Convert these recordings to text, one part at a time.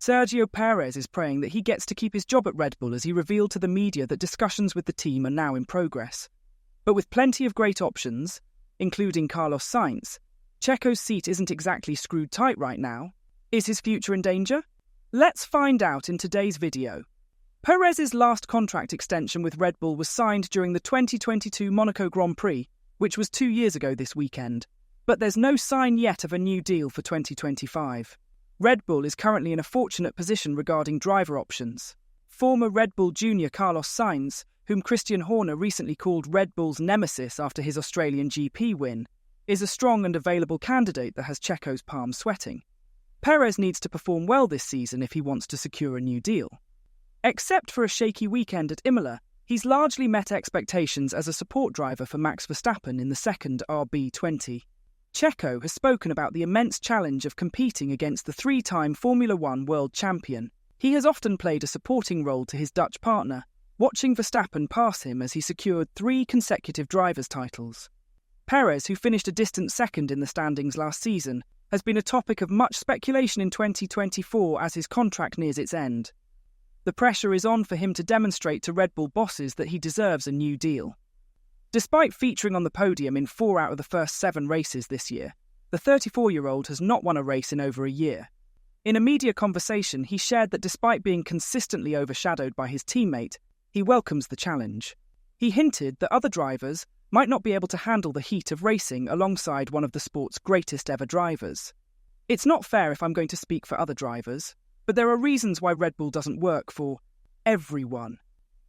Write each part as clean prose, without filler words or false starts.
Sergio Perez is praying that he gets to keep his job at Red Bull as he revealed to the media that discussions with the team are now in progress. But with plenty of great options, including Carlos Sainz, Checo's seat isn't exactly screwed tight right now. Is his future in danger? Let's find out in today's video. Perez's last contract extension with Red Bull was signed during the 2022 Monaco Grand Prix, which was 2 years ago this weekend. But there's no sign yet of a new deal for 2025. Red Bull is currently in a fortunate position regarding driver options. Former Red Bull junior Carlos Sainz, whom Christian Horner recently called Red Bull's nemesis after his Australian GP win, is a strong and available candidate that has Checo's palms sweating. Perez needs to perform well this season if he wants to secure a new deal. Except for a shaky weekend at Imola, he's largely met expectations as a support driver for Max Verstappen in the second RB20. Checo has spoken about the immense challenge of competing against the three-time Formula One world champion. He has often played a supporting role to his Dutch partner, watching Verstappen pass him as he secured 3 consecutive drivers' titles. Perez, who finished a distant second in the standings last season, has been a topic of much speculation in 2024 as his contract nears its end. The pressure is on for him to demonstrate to Red Bull bosses that he deserves a new deal. Despite featuring on the podium in 4 out of the first 7 races this year, the 34-year-old has not won a race in over a year. In a media conversation, he shared that despite being consistently overshadowed by his teammate, he welcomes the challenge. He hinted that other drivers might not be able to handle the heat of racing alongside one of the sport's greatest ever drivers. It's not fair if I'm going to speak for other drivers, but there are reasons why Red Bull doesn't work for everyone.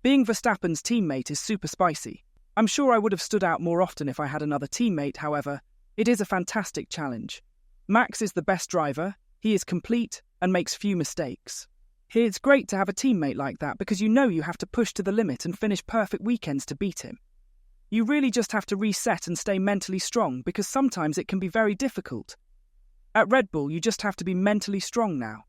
Being Verstappen's teammate is super spicy. I'm sure I would have stood out more often if I had another teammate, however, it is a fantastic challenge. Max is the best driver, he is complete and makes few mistakes. It's great to have a teammate like that because you know you have to push to the limit and finish perfect weekends to beat him. You really just have to reset and stay mentally strong because sometimes it can be very difficult. At Red Bull, you just have to be mentally strong now.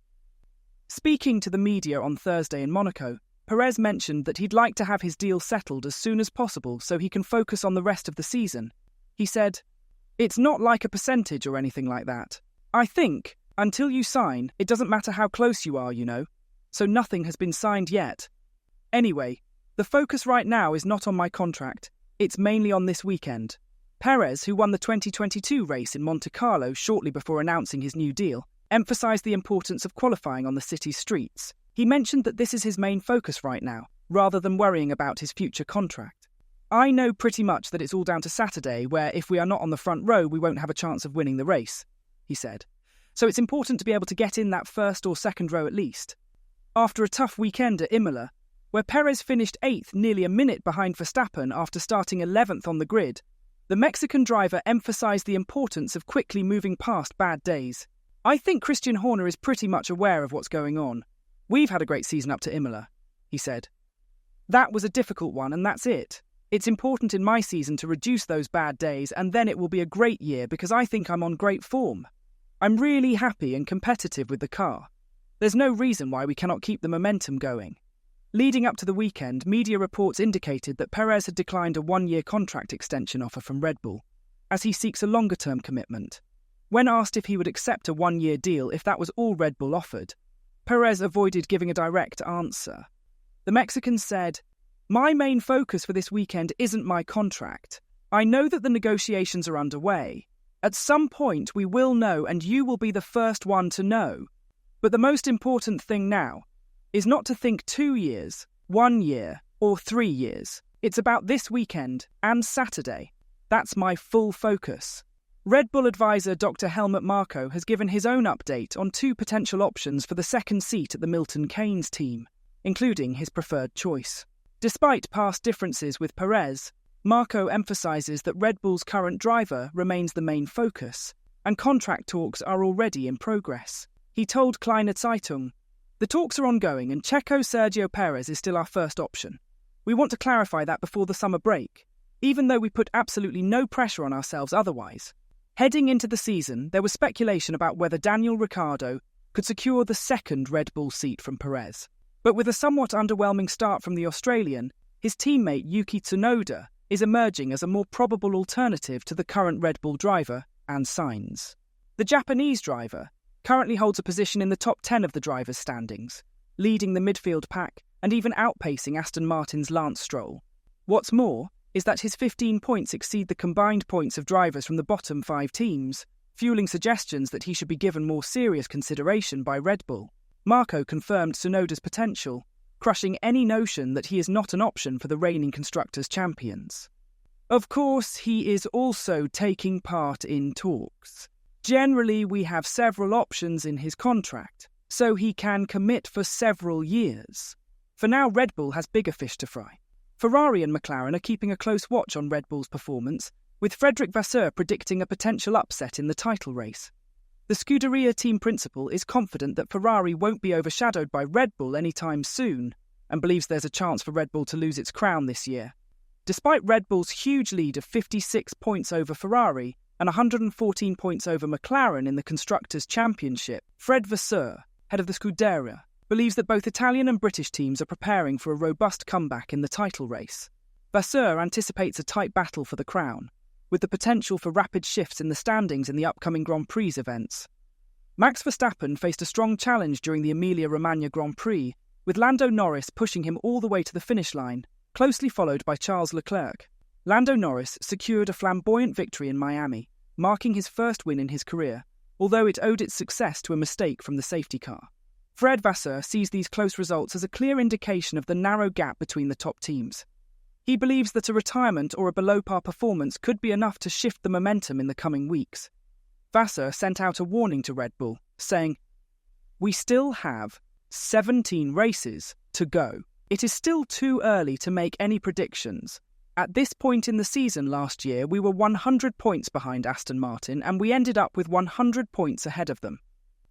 Speaking to the media on Thursday in Monaco, Perez mentioned that he'd like to have his deal settled as soon as possible so he can focus on the rest of the season. He said, "It's not like a percentage or anything like that. I think, until you sign, it doesn't matter how close you are, you know. So nothing has been signed yet. Anyway, the focus right now is not on my contract. It's mainly on this weekend." Perez, who won the 2022 race in Monte Carlo shortly before announcing his new deal, emphasised the importance of qualifying on the city's streets. He mentioned that this is his main focus right now, rather than worrying about his future contract. "I know pretty much that it's all down to Saturday, where if we are not on the front row, we won't have a chance of winning the race," he said. "So it's important to be able to get in that first or second row at least." After a tough weekend at Imola, where Perez finished 8th, nearly a minute behind Verstappen after starting 11th on the grid, the Mexican driver emphasised the importance of quickly moving past bad days. "I think Christian Horner is pretty much aware of what's going on. We've had a great season up to Imola," he said. "That was a difficult one and that's it. It's important in my season to reduce those bad days and then it will be a great year because I think I'm on great form. I'm really happy and competitive with the car. There's no reason why we cannot keep the momentum going." Leading up to the weekend, media reports indicated that Perez had declined a 1-year contract extension offer from Red Bull, as he seeks a longer-term commitment. When asked if he would accept a 1-year deal if that was all Red Bull offered, Perez avoided giving a direct answer. The Mexican said, "My main focus for this weekend isn't my contract. I know that the negotiations are underway. At some point we will know and you will be the first one to know. But the most important thing now is not to think 2 years, 1 year, or 3 years. It's about this weekend and Saturday. That's my full focus." Red Bull advisor Dr. Helmut Marko has given his own update on 2 potential options for the second seat at the Milton Keynes team, including his preferred choice. Despite past differences with Perez, Marko emphasises that Red Bull's current driver remains the main focus, and contract talks are already in progress. He told Kleine Zeitung, "The talks are ongoing and Checo Sergio Perez is still our first option. We want to clarify that before the summer break, even though we put absolutely no pressure on ourselves otherwise." Heading into the season, there was speculation about whether Daniel Ricciardo could secure the second Red Bull seat from Perez. But with a somewhat underwhelming start from the Australian, his teammate Yuki Tsunoda is emerging as a more probable alternative to the current Red Bull driver and Sainz. The Japanese driver, currently holds a position in the top 10 of the drivers' standings, leading the midfield pack and even outpacing Aston Martin's Lance Stroll. What's more is that his 15 points exceed the combined points of drivers from the bottom 5 teams, fueling suggestions that he should be given more serious consideration by Red Bull. Marko confirmed Tsunoda's potential, crushing any notion that he is not an option for the reigning Constructors' Champions. Of course, he is also taking part in talks. Generally, we have several options in his contract, so he can commit for several years. For now, Red Bull has bigger fish to fry. Ferrari and McLaren are keeping a close watch on Red Bull's performance, with Frederic Vasseur predicting a potential upset in the title race. The Scuderia team principal is confident that Ferrari won't be overshadowed by Red Bull anytime soon, and believes there's a chance for Red Bull to lose its crown this year. Despite Red Bull's huge lead of 56 points over Ferrari and 114 points over McLaren in the Constructors' Championship, Fred Vasseur, head of the Scuderia, believes that both Italian and British teams are preparing for a robust comeback in the title race. Vasseur anticipates a tight battle for the crown, with the potential for rapid shifts in the standings in the upcoming Grand Prix events. Max Verstappen faced a strong challenge during the Emilia-Romagna Grand Prix, with Lando Norris pushing him all the way to the finish line, closely followed by Charles Leclerc. Lando Norris secured a flamboyant victory in Miami, marking his first win in his career, although it owed its success to a mistake from the safety car. Fred Vasseur sees these close results as a clear indication of the narrow gap between the top teams. He believes that a retirement or a below-par performance could be enough to shift the momentum in the coming weeks. Vasseur sent out a warning to Red Bull, saying, "We still have 17 races to go. It is still too early to make any predictions. At this point in the season last year, we were 100 points behind Aston Martin and we ended up with 100 points ahead of them.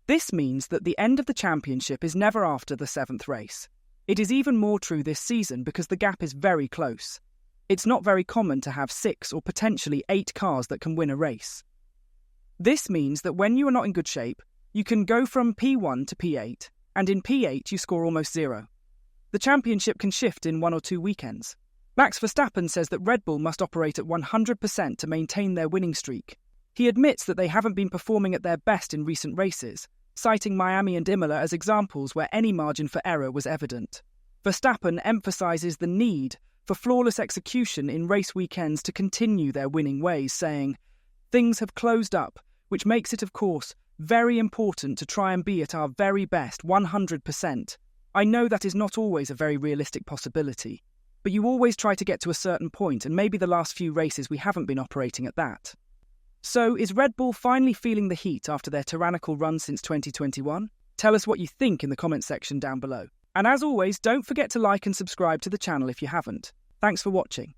This means that the end of the championship is never after the 7th race. It is even more true this season because the gap is very close. It's not very common to have 6 or potentially 8 cars that can win a race. This means that when you are not in good shape, you can go from P1 to P8, and in P8 you score almost 0. The championship can shift in 1 or 2 weekends. Max Verstappen says that Red Bull must operate at 100% to maintain their winning streak. He admits that they haven't been performing at their best in recent races, citing Miami and Imola as examples where any margin for error was evident. Verstappen emphasises the need for flawless execution in race weekends to continue their winning ways, saying, "Things have closed up, which makes it, of course, very important to try and be at our very best 100%. I know that is not always a very realistic possibility, but you always try to get to a certain point, and maybe the last few races we haven't been operating at that." So, is Red Bull finally feeling the heat after their tyrannical run since 2021? Tell us what you think in the comments section down below. And as always, don't forget to like and subscribe to the channel if you haven't. Thanks for watching.